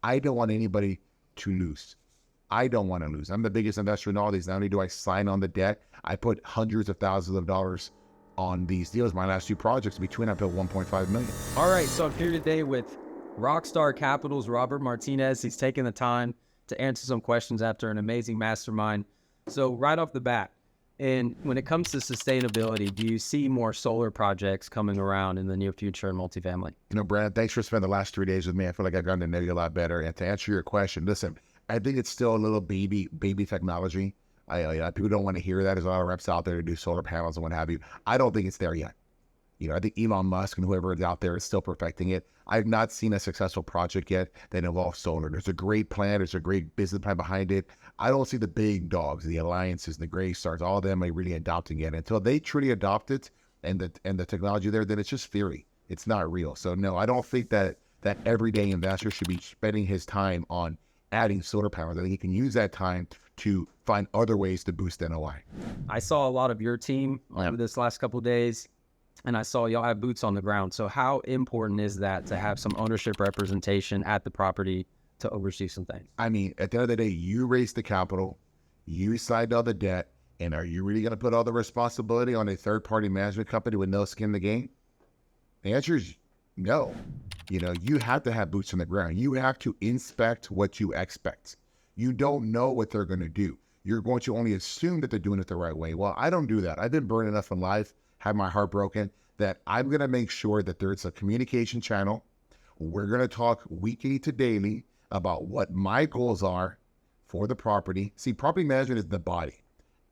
I don't want anybody to lose. I don't want to lose. I'm the biggest investor in all these. Not only do I sign on the debt, I put hundreds of thousands of dollars on these deals. My last two projects, between I put 1.5 million. All right, so I'm here today with Rockstar Capital's Robert Martinez. He's taken the time to answer some questions after an amazing mastermind. So right off the bat, and when it comes to sustainability, do you see more solar projects coming around in the near future in multifamily? You know, Brad, thanks for spending the last 3 days with me. I feel like I've gotten to know you a lot better. And to answer your question, listen, I think it's still a little baby technology. People don't want to hear that. There's a lot of reps out there to do solar panels and what have you. I don't think it's there yet. You know, I think Elon Musk and whoever is out there is still perfecting it. I've not seen a successful project yet that involves solar. There's a great plan. There's a great business plan behind it. I don't see the big dogs, the alliances, the gray stars, all of them are really adopting it. Until they truly adopt it and the technology there, then it's just theory. It's not real. So no, I don't think that everyday investor should be spending his time on adding solar panels. I think he can use that time to find other ways to boost NOI. I saw a lot of your team over this last couple of days, and I saw y'all have boots on the ground. So how important is that to have some ownership representation at the property to oversee some things? I mean, at the end of the day, you raised the capital, you signed all the debt, and are you really going to put all the responsibility on a third-party management company with no skin in the game? The answer is no. You know, you have to have boots on the ground. You have to inspect what you expect. You don't know what they're going to do. You're going to only assume that they're doing it the right way. Well, I don't do that. I've been burned enough in life, had my heart broken, that I'm going to make sure that there's a communication channel. We're going to talk weekly to daily about what my goals are for the property. See, property management is the body.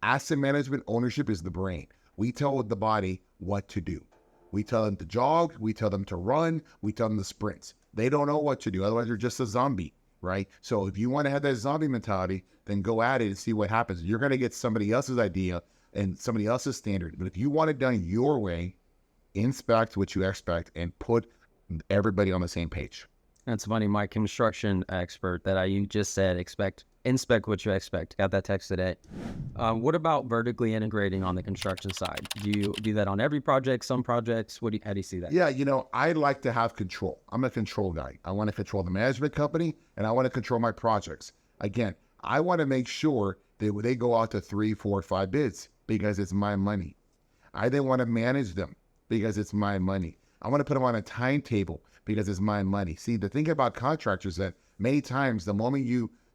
Asset management ownership is the brain. We tell the body what to do. We tell them to jog, we tell them to run, we tell them to sprint. They don't know what to do. Otherwise, they're just a zombie, right? So if you want to have that zombie mentality, then go at it and see what happens. You're going to get somebody else's idea and somebody else's standard. But if you want it done your way, inspect what you expect and put everybody on the same page. That's funny. My construction expert that you just said, inspect what you expect. Got that text today. What about vertically integrating on the construction side? Do you do that on every project, some projects? How do you see that? Yeah, you know, I like to have control. I'm a control guy. I want to control the management company and I want to control my projects. Again, I want to make sure that they go out to 3, 4, 5 bids because it's my money. I then want to manage them because it's my money. I want to put them on a timetable because it's my money. See, the thing about contractors that many times the moment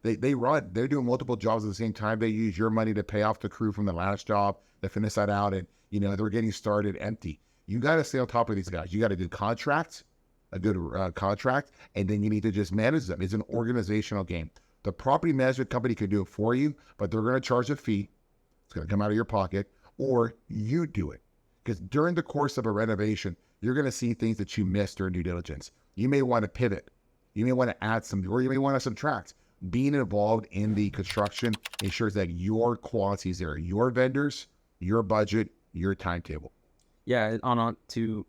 they're doing multiple jobs at the same time. They use your money to pay off the crew from the last job to finish that out. And, you know, they're getting started empty. You got to stay on top of these guys. You got to do a good contract, and then you need to just manage them. It's an organizational game. The property management company can do it for you, but they're going to charge a fee. It's going to come out of your pocket, or you do it. Because during the course of a renovation, you're going to see things that you missed during due diligence. You may want to pivot. You may want to add something, or you may want to subtract. Being involved in the construction ensures that your quality is there, your vendors, your budget, your timetable. Yeah, to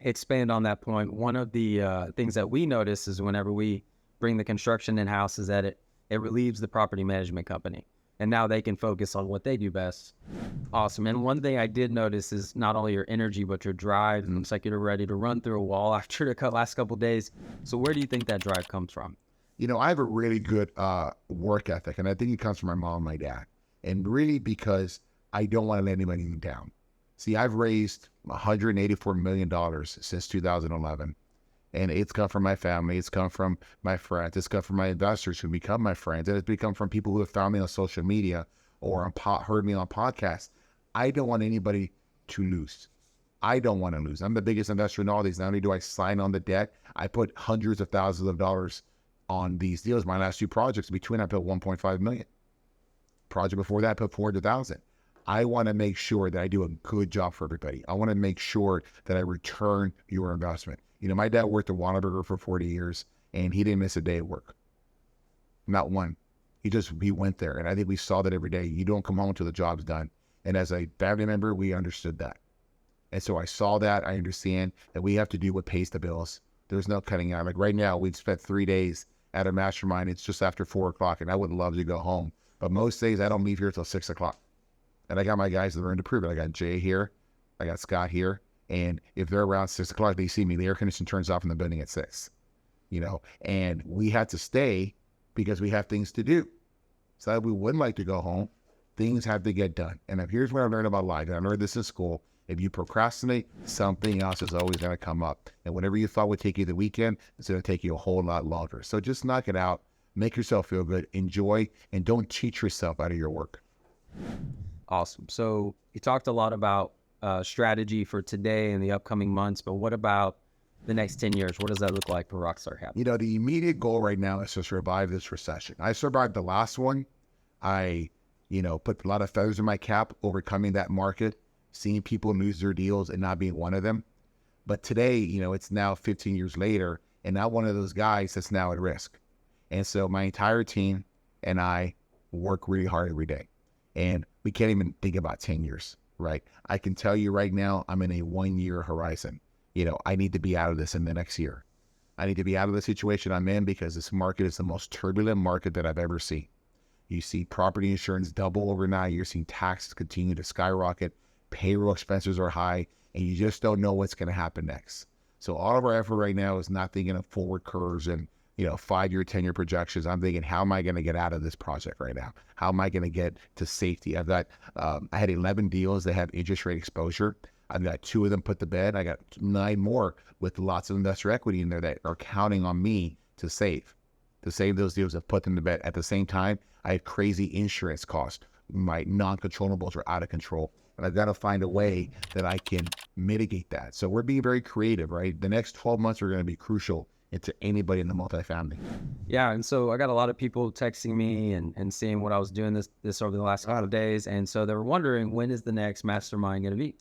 expand on that point, one of the things that we notice is whenever we bring the construction in-house is that it relieves the property management company. And now they can focus on what they do best. Awesome. And one thing I did notice is not only your energy, but your drive. It looks like you're ready to run through a wall after the last couple of days. So where do you think that drive comes from? You know, I have a really good work ethic, and I think it comes from my mom and my dad. And really because I don't want to let anybody down. See, I've raised $184 million since 2011. And it's come from my family. It's come from my friends. It's come from my investors who become my friends. And it's become from people who have found me on social media or heard me on podcasts. I don't want anybody to lose. I don't want to lose. I'm the biggest investor in all these. Not only do I sign on the debt, I put hundreds of thousands of dollars on these deals. My last two projects, between I put 1.5 million. Project before that, I put 400,000. I want to make sure that I do a good job for everybody. I want to make sure that I return your investment. You know, my dad worked at Whataburger for 40 years, and he didn't miss a day of work. Not one. He went there, and I think we saw that every day. You don't come home until the job's done. And as a family member, we understood that. And so I saw that. I understand that we have to do what pays the bills. There's no cutting out. Like right now, we've spent 3 days at a mastermind. It's just after 4 o'clock, and I would love to go home. But most days, I don't leave here till 6 o'clock. And I got my guys that are in to prove it. I got Jay here. I got Scott here. And if they're around 6 o'clock, they see me. The air conditioning turns off in the building at 6. and we had to stay because we have things to do. So we wouldn't like to go home. Things have to get done. And here's what I learned about life. And I learned this in school. If you procrastinate, something else is always going to come up. And whatever you thought would take you the weekend, it's going to take you a whole lot longer. So just knock it out. Make yourself feel good. Enjoy. And don't cheat yourself out of your work. Awesome. So you talked a lot about strategy for today and the upcoming months, but what about the next 10 years? What does that look like for Rockstar Capital? The immediate goal right now is to survive this recession. I survived the last one. I, put a lot of feathers in my cap, overcoming that market, seeing people lose their deals and not being one of them. But today, it's now 15 years later, and not one of those guys that's now at risk. And so my entire team and I work really hard every day. And we can't even think about 10 years, right? I can tell you right now, I'm in a 1-year horizon. I need to be out of this in the next year. I need to be out of the situation I'm in because this market is the most turbulent market that I've ever seen. You see property insurance double overnight. You're seeing taxes continue to skyrocket. Payroll expenses are high, and you just don't know what's going to happen next. So all of our effort right now is not thinking of forward curves and 5-year, 10-year projections. I'm thinking, how am I going to get out of this project right now? How am I going to get to safety? I had 11 deals that have interest rate exposure. I've got 2 of them put to bed. I got 9 more with lots of investor equity in there that are counting on me to save those deals and put them to bed. At the same time, I have crazy insurance costs. My non-controllables are out of control. And I've got to find a way that I can mitigate that. So we're being very creative, right? The next 12 months are going to be crucial into anybody in the multifamily. Yeah, and so I got a lot of people texting me and seeing what I was doing this over the last couple of days, and so they were wondering, when is the next Mastermind going to be?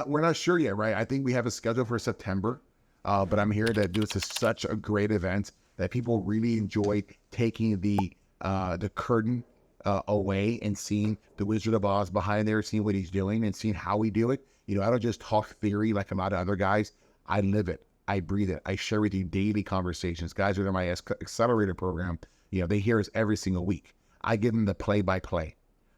We're not sure yet, right? I think we have a schedule for September, but I'm here that this is such a great event that people really enjoy taking the curtain away and seeing the Wizard of Oz behind there, seeing what he's doing and seeing how we do it. I don't just talk theory like a lot of other guys. I live it. I breathe it. I share with you daily conversations. Guys who are in my Accelerator program, they hear us every single week. I give them the play-by-play,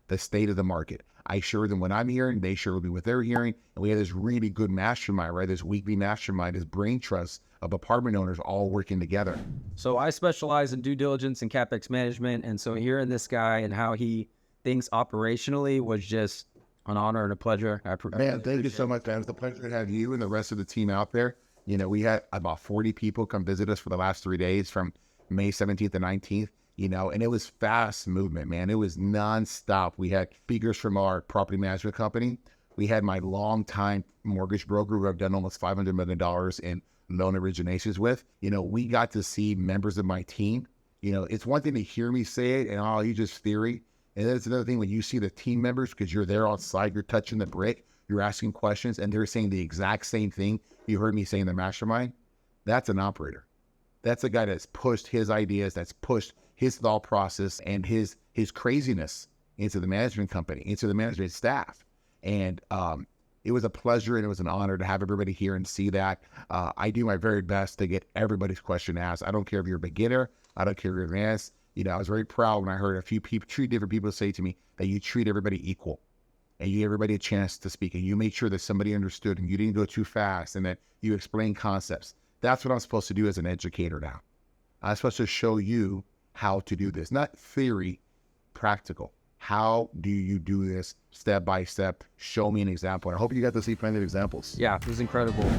the state of the market. I share them what I'm hearing. They share with me what they're hearing. And we have this really good mastermind, right? This weekly mastermind, this brain trust of apartment owners all working together. So I specialize in due diligence and CapEx management. And so hearing this guy and how he thinks operationally was just an honor and a pleasure. Man, thank you so much, man. It's a pleasure to have you and the rest of the team out there. We had about 40 people come visit us for the last 3 days from May 17th to 19th, and it was fast movement, man. It was nonstop. We had speakers from our property management company. We had my longtime mortgage broker who I've done almost $500 million in loan originations with. We got to see members of my team. It's one thing to hear me say it and, oh, you just theory. And then it's another thing when you see the team members, because you're there on site, you're touching the brick, you're asking questions, and they're saying the exact same thing you heard me say in the mastermind. That's an operator. That's a guy that's pushed his ideas, that's pushed his thought process and his craziness into the management company, into the management staff. And it was a pleasure and it was an honor to have everybody here and see that. I do my very best to get everybody's question asked. I don't care if you're a beginner. I don't care if you're advanced. I was very proud when I heard a few people, 3 different people say to me that you treat everybody equal. And you give everybody a chance to speak, and you made sure that somebody understood and you didn't go too fast and that you explain concepts. That's what I'm supposed to do as an educator now. I'm supposed to show you how to do this, not theory, practical. How do you do this step by step? Show me an example. I hope you got to see plenty of examples. Yeah, it was incredible.